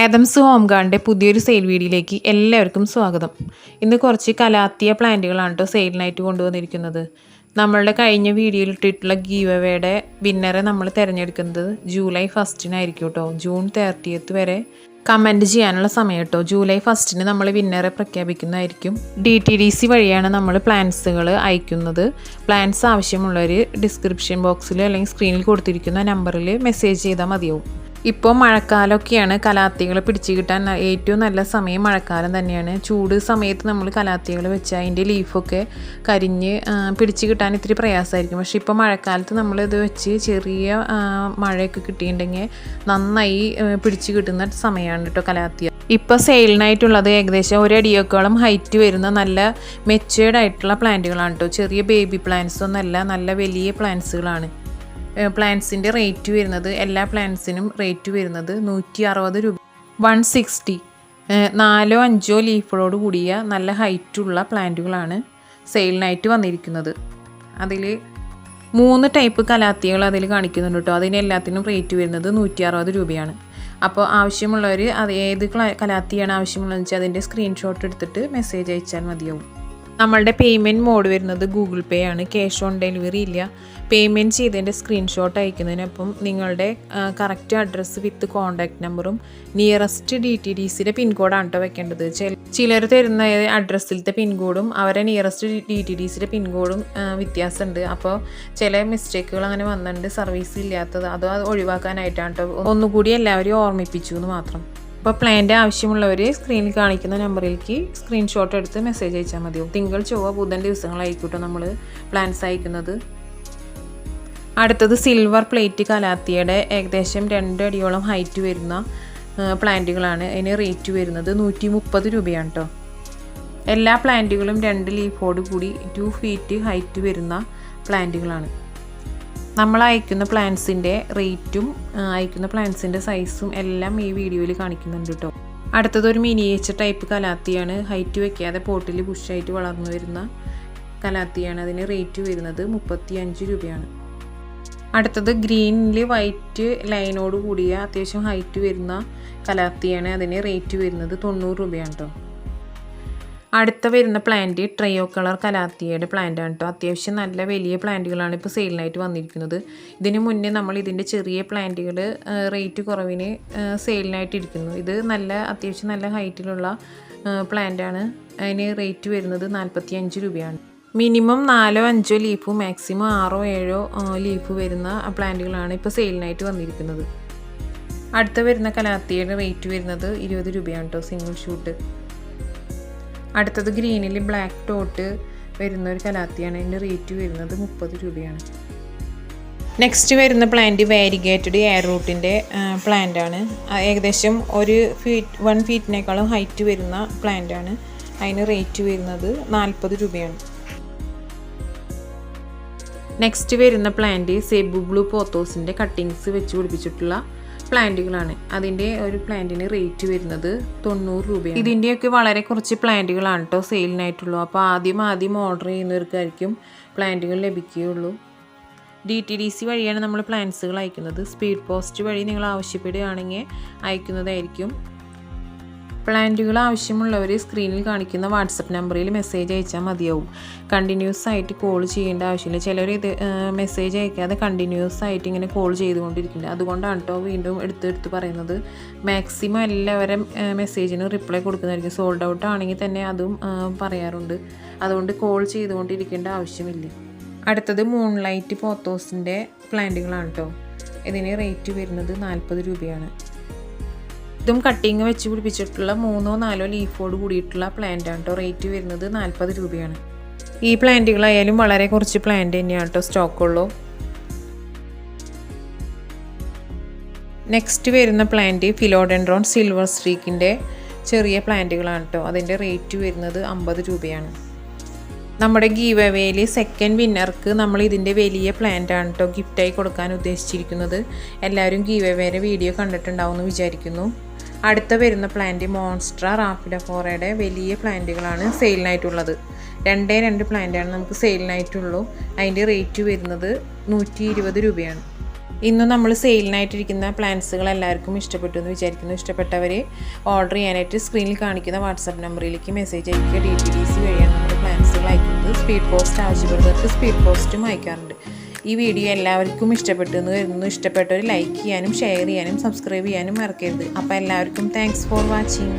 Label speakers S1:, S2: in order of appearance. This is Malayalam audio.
S1: ആദംസ് ഹോം ഗാർഡിൻ്റെ പുതിയൊരു സെയിൽ വീഡിയോയിലേക്ക് എല്ലാവർക്കും സ്വാഗതം. ഇന്ന് കുറച്ച് കലാത്തിയ പ്ലാന്റുകളാണ് കേട്ടോ സെയിലിനായിട്ട് കൊണ്ടുവന്നിരിക്കുന്നത്. നമ്മളുടെ കഴിഞ്ഞ വീഡിയോയിൽ ഇട്ടിട്ടുള്ള ഗീവ് അവേയുടെ വിന്നറെ നമ്മൾ തിരഞ്ഞെടുക്കുന്നത് ജൂലൈ 1-നായിരിക്കും കേട്ടോ. ജൂൺ 30 വരെ കമൻറ്റ് ചെയ്യാനുള്ള സമയം കേട്ടോ. ജൂലൈ 1 നമ്മൾ വിന്നറെ പ്രഖ്യാപിക്കുന്നതായിരിക്കും. DTDC വഴിയാണ് നമ്മൾ പ്ലാൻസുകൾ അയക്കുന്നത്. പ്ലാൻസ് ആവശ്യമുള്ളവർ ഡിസ്ക്രിപ്ഷൻ ബോക്സിൽ അല്ലെങ്കിൽ സ്ക്രീനിൽ കൊടുത്തിരിക്കുന്ന നമ്പറിൽ മെസ്സേജ് ചെയ്താൽ മതിയാവും. ഇപ്പോൾ മഴക്കാലമൊക്കെയാണ്, കലാത്തികൾ പിടിച്ച് കിട്ടാൻ ഏറ്റവും നല്ല സമയം മഴക്കാലം തന്നെയാണ്. ചൂട് സമയത്ത് നമ്മൾ കലാത്തികൾ വെച്ചാൽ അതിൻ്റെ ലീഫൊക്കെ കരിഞ്ഞ് പിടിച്ച് കിട്ടാൻ ഇത്തിരി പ്രയാസമായിരിക്കും. പക്ഷേ ഇപ്പോൾ മഴക്കാലത്ത് നമ്മളിത് വെച്ച് ചെറിയ മഴയൊക്കെ കിട്ടിയിട്ടുണ്ടെങ്കിൽ നന്നായി പിടിച്ച് കിട്ടുന്ന സമയമാണ് കേട്ടോ കലാത്തിയ. ഇപ്പോൾ സെയിലിനായിട്ടുള്ളത് ഏകദേശം 1 അടിയോളം ഹൈറ്റ് വരുന്ന നല്ല മെച്ചുവേർഡ് ആയിട്ടുള്ള പ്ലാന്റുകളാണ് കേട്ടോ. ചെറിയ ബേബി പ്ലാന്റ്സ് ഒന്നല്ല, നല്ല വലിയ പ്ലാന്റ്സുകളാണ്. പ്ലാന്റ്സിൻ്റെ റേറ്റ് വരുന്നത്, എല്ലാ പ്ലാന്റ്സിനും റേറ്റ് വരുന്നത് 160 രൂപ. 160 4-5 ലീഫുകളോട് കൂടിയ നല്ല ഹൈറ്റുള്ള പ്ലാന്റുകളാണ് സെയിലിനായിട്ട് വന്നിരിക്കുന്നത്. അതിൽ 3 ടൈപ്പ് കലാത്തികൾ അതിൽ കാണിക്കുന്നുണ്ട് കേട്ടോ. അതിന് എല്ലാത്തിനും റേറ്റ് വരുന്നത് 160 രൂപയാണ്. അപ്പോൾ ആവശ്യമുള്ളവർ അത് ഏത് കലാത്തിയാണ് ആവശ്യമുള്ളതെന്ന് വെച്ചാൽ അതിൻ്റെ സ്ക്രീൻഷോട്ട് എടുത്തിട്ട് മെസ്സേജ് അയച്ചാൽ മതിയാവും. നമ്മളുടെ പേയ്മെൻറ്റ് മോഡ് വരുന്നത് ഗൂഗിൾ പേ ആണ്. ക്യാഷ് ഓൺ ഡെലിവറി ഇല്ല. പേയ്മെൻറ്റ് ചെയ്തതിൻ്റെ സ്ക്രീൻഷോട്ട് അയക്കുന്നതിനൊപ്പം നിങ്ങളുടെ കറക്റ്റ് അഡ്രസ്സ് വിത്ത് കോൺടാക്റ്റ് നമ്പറും നിയറസ്റ്റ് DTDCയുടെ പിൻകോഡാണ് കേട്ടോ വെക്കേണ്ടത്. ചിലർ തരുന്ന അഡ്രസ്സിലത്തെ പിൻകോഡും അവരെ നിയറസ്റ്റ് DTDCയുടെ പിൻകോഡും വ്യത്യാസമുണ്ട്. അപ്പോൾ ചില മിസ്റ്റേക്കുകൾ അങ്ങനെ വന്നിട്ടുണ്ട്, സർവീസ് ഇല്ലാത്തത്. അത് ഒഴിവാക്കാനായിട്ടാണ് കേട്ടോ. ഒന്നുകൂടി എല്ലാവരും ഓർമ്മിപ്പിച്ചു എന്ന് മാത്രം. അപ്പോൾ പ്ലാന്റ് ആവശ്യമുള്ളവർ സ്ക്രീനിൽ കാണിക്കുന്ന നമ്പറിലേക്ക് സ്ക്രീൻഷോട്ട് എടുത്ത് മെസ്സേജ് അയച്ചാൽ മതിയോ. തിങ്കൾ, ചൊവ്വ, ബുധൻ ദിവസങ്ങളായിക്കോട്ടെ നമ്മൾ പ്ലാന്റ്സ് അയക്കുന്നത്. അടുത്തത് സിൽവർ പ്ലേറ്റ് കലാത്തിയുടെ ഏകദേശം 2 അടിയോളം ഹൈറ്റ് വരുന്ന പ്ലാന്റുകളാണ്. അതിന് റേറ്റ് വരുന്നത് 130 രൂപയാണ് കേട്ടോ. എല്ലാ പ്ലാന്റുകളും 2 ലീഫോട് കൂടി 2 ഫീറ്റ് ഹൈറ്റ് വരുന്ന പ്ലാന്റുകളാണ്. നമ്മൾ അയക്കുന്ന പ്ലാന്റ്സിൻ്റെ റേറ്റും അയക്കുന്ന പ്ലാന്റ്സിൻ്റെ സൈസും എല്ലാം ഈ വീഡിയോയിൽ കാണിക്കുന്നുണ്ട് കേട്ടോ. അടുത്തത് ഒരു മിനിയേച്ചർ ടൈപ്പ് കലാത്തിയാണ്. ഹൈറ്റ് വയ്ക്കാതെ പോട്ടിൽ ബുഷായിട്ട് വളർന്നു വരുന്ന കലാത്തിയാണ്. അതിന് റേറ്റ് വരുന്നത് 35 രൂപയാണ്. അടുത്തത് ഗ്രീനിൽ വൈറ്റ് ലൈനോട് കൂടിയ അത്യാവശ്യം ഹൈറ്റ് വരുന്ന കലാത്തിയാണ്. അതിന് റേറ്റ് വരുന്നത് 90 രൂപയാണ് കേട്ടോ. അടുത്ത വരുന്ന പ്ലാന്റ് ട്രയോ കളർ കലാത്തിയുടെ പ്ലാന്റ് ആണ് കേട്ടോ. അത്യാവശ്യം നല്ല വലിയ പ്ലാന്റുകളാണ് ഇപ്പോൾ സെയിലിനായിട്ട് വന്നിരിക്കുന്നത്. ഇതിന് മുന്നേ നമ്മൾ ഇതിൻ്റെ ചെറിയ പ്ലാന്റുകൾ റേറ്റ് കുറവിന് സെയിലിനായിട്ട് ഇരിക്കുന്നു. ഇത് അത്യാവശ്യം നല്ല ഹൈറ്റിലുള്ള പ്ലാന്റാണ്. അതിന് റേറ്റ് വരുന്നത് 45 രൂപയാണ്. മിനിമം 4-5 ലീഫും മാക്സിമം 6-7 ലീഫ് വരുന്ന പ്ലാന്റുകളാണ് ഇപ്പോൾ സെയിലിനായിട്ട് വന്നിരിക്കുന്നത്. അടുത്ത വരുന്ന കലാത്തിയുടെ റേറ്റ് വരുന്നത് 20 രൂപയാണ് കേട്ടോ, സിംഗിൾ ഷൂട്ട്. അടുത്തത് ഗ്രീനിൽ ബ്ലാക്ക് ടോട്ട് വരുന്ന ഒരു കലാത്തിയാണ്. അതിൻ്റെ റേറ്റ് വരുന്നത് 30 രൂപയാണ്. നെക്സ്റ്റ് വരുന്ന പ്ലാന്റ് വാരിഗേറ്റഡ് എയർ റൂട്ടിൻ്റെ പ്ലാന്റാണ്. ഏകദേശം 1 ഫീറ്റിനേക്കാളും ഹൈറ്റ് വരുന്ന പ്ലാന്റാണ്. അതിന് റേറ്റ് വരുന്നത് 40 രൂപയാണ്. നെക്സ്റ്റ് വരുന്ന പ്ലാന്റ് സെബു ബ്ലൂ പോത്തോസിൻ്റെ കട്ടിങ്സ് വെച്ച് പിടിപ്പിച്ചിട്ടുള്ള പ്ലാന്റുകളാണ്. അതിൻ്റെ ഒരു പ്ലാന്റിന് റേറ്റ് വരുന്നത് 90 രൂപയാണ്. ഇതിൻ്റെയൊക്കെ വളരെ കുറച്ച് പ്ലാന്റുകളാണ് കേട്ടോ സെയിലിനായിട്ടുള്ളൂ. അപ്പോൾ ആദ്യം ഓർഡർ ചെയ്യുന്നവർക്കായിരിക്കും പ്ലാന്റുകൾ ലഭിക്കുകയുള്ളൂ. DTDC വഴിയാണ് നമ്മൾ പ്ലാന്റ്സുകൾ അയക്കുന്നത്. സ്പീഡ് പോസ്റ്റ് വഴി നിങ്ങൾ ആവശ്യപ്പെടുകയാണെങ്കിൽ അയക്കുന്നതായിരിക്കും. പ്ലാന്റുകൾ ആവശ്യമുള്ളവർ സ്ക്രീനിൽ കാണിക്കുന്ന വാട്സപ്പ് നമ്പറിൽ മെസ്സേജ് അയച്ചാൽ മതിയാവും. കണ്ടിന്യൂസ് ആയിട്ട് കോൾ ചെയ്യേണ്ട ആവശ്യമില്ല. ചിലർ ഇത് മെസ്സേജ് അയക്കാതെ കണ്ടിന്യൂസ് ആയിട്ട് ഇങ്ങനെ കോൾ ചെയ്തുകൊണ്ടിരിക്കുന്നുണ്ട്. അതുകൊണ്ടാണ് കേട്ടോ വീണ്ടും എടുത്ത് പറയുന്നത്. മാക്സിമം എല്ലാവരും മെസ്സേജിന് റിപ്ലൈ കൊടുക്കുന്നതായിരിക്കും. സോൾഡ് ഔട്ട് ആണെങ്കിൽ തന്നെ അതും പറയാറുണ്ട്. അതുകൊണ്ട് കോൾ ചെയ്തുകൊണ്ടിരിക്കേണ്ട ആവശ്യമില്ല. അടുത്തത് മൂൺലൈറ്റ് പോത്തോസിൻ്റെ പ്ലാന്റുകളാണ് കേട്ടോ. ഇതിന് റേറ്റ് വരുന്നത് 40 രൂപയാണ്. ഇതും കട്ടിങ് വെച്ച് പിടിപ്പിച്ചിട്ടുള്ള 3-4 ലീഫോട് കൂടിയിട്ടുള്ള പ്ലാന്റ് ആണ് കേട്ടോ. റേറ്റ് വരുന്നത് 40 രൂപയാണ്. ഈ പ്ലാന്റുകളായാലും വളരെ കുറച്ച് പ്ലാന്റ് തന്നെയാണ് കേട്ടോ സ്റ്റോക്കുള്ളൂ. നെക്സ്റ്റ് വരുന്ന പ്ലാന്റ് ഫിലോഡെൻഡ്രോൺ സിൽവർ സ്ട്രീക്കിൻ്റെ ചെറിയ പ്ലാന്റുകളാണ് കേട്ടോ. അതിൻ്റെ റേറ്റ് വരുന്നത് 50 രൂപയാണ്. നമ്മുടെ ഗീവ് അവേയിൽ സെക്കൻഡ് വിന്നർക്ക് നമ്മൾ ഇതിൻ്റെ വലിയ പ്ലാന്റ് ആണ് കേട്ടോ ഗിഫ്റ്റായി കൊടുക്കാൻ ഉദ്ദേശിച്ചിരിക്കുന്നത്. എല്ലാവരും ഗീവ് അവേയുടെ വീഡിയോ കണ്ടിട്ടുണ്ടാവും എന്ന് വിചാരിക്കുന്നു. അടുത്ത വരുന്ന പ്ലാന്റ് മോൺസ്ട്ര റാഫിഡഫോറയുടെ വലിയ പ്ലാന്റുകളാണ് സെയിലിനായിട്ടുള്ളത്. 2 പ്ലാന്റാണ് നമുക്ക് സെയിലിനായിട്ടുള്ളൂ. അതിൻ്റെ റേറ്റ് വരുന്നത് 120 രൂപയാണ്. ഇന്ന് നമ്മൾ സെയിലിനായിട്ടിരിക്കുന്ന പ്ലാന്റ്സുകൾ എല്ലാവർക്കും ഇഷ്ടപ്പെട്ടു എന്ന് വിചാരിക്കുന്നു. ഇഷ്ടപ്പെട്ടവർ ഓർഡർ ചെയ്യാനായിട്ട് സ്ക്രീനിൽ കാണിക്കുന്ന വാട്സാപ്പ് നമ്പറിലേക്ക് മെസ്സേജ് അയക്കുക. DTDC വഴിയാണ് നമ്മൾ പ്ലാന്റ്സുകൾ അയക്കുന്നത്. സ്പീഡ് പോസ്റ്റ് ആവശ്യപ്പെടുന്നവർക്ക് സ്പീഡ് പോസ്റ്റും അയക്കാറുണ്ട്. ഈ വീഡിയോ എല്ലാവർക്കും ഇഷ്ടപ്പെട്ടു എന്ന് കരുതുന്നു. ഇഷ്ടപ്പെട്ടവർ ലൈക്ക് ചെയ്യാനും ഷെയർ ചെയ്യാനും സബ്സ്ക്രൈബ് ചെയ്യാനും മറക്കരുത്. അപ്പോൾ എല്ലാവർക്കും താങ്ക്സ് ഫോർ വാച്ചിങ്.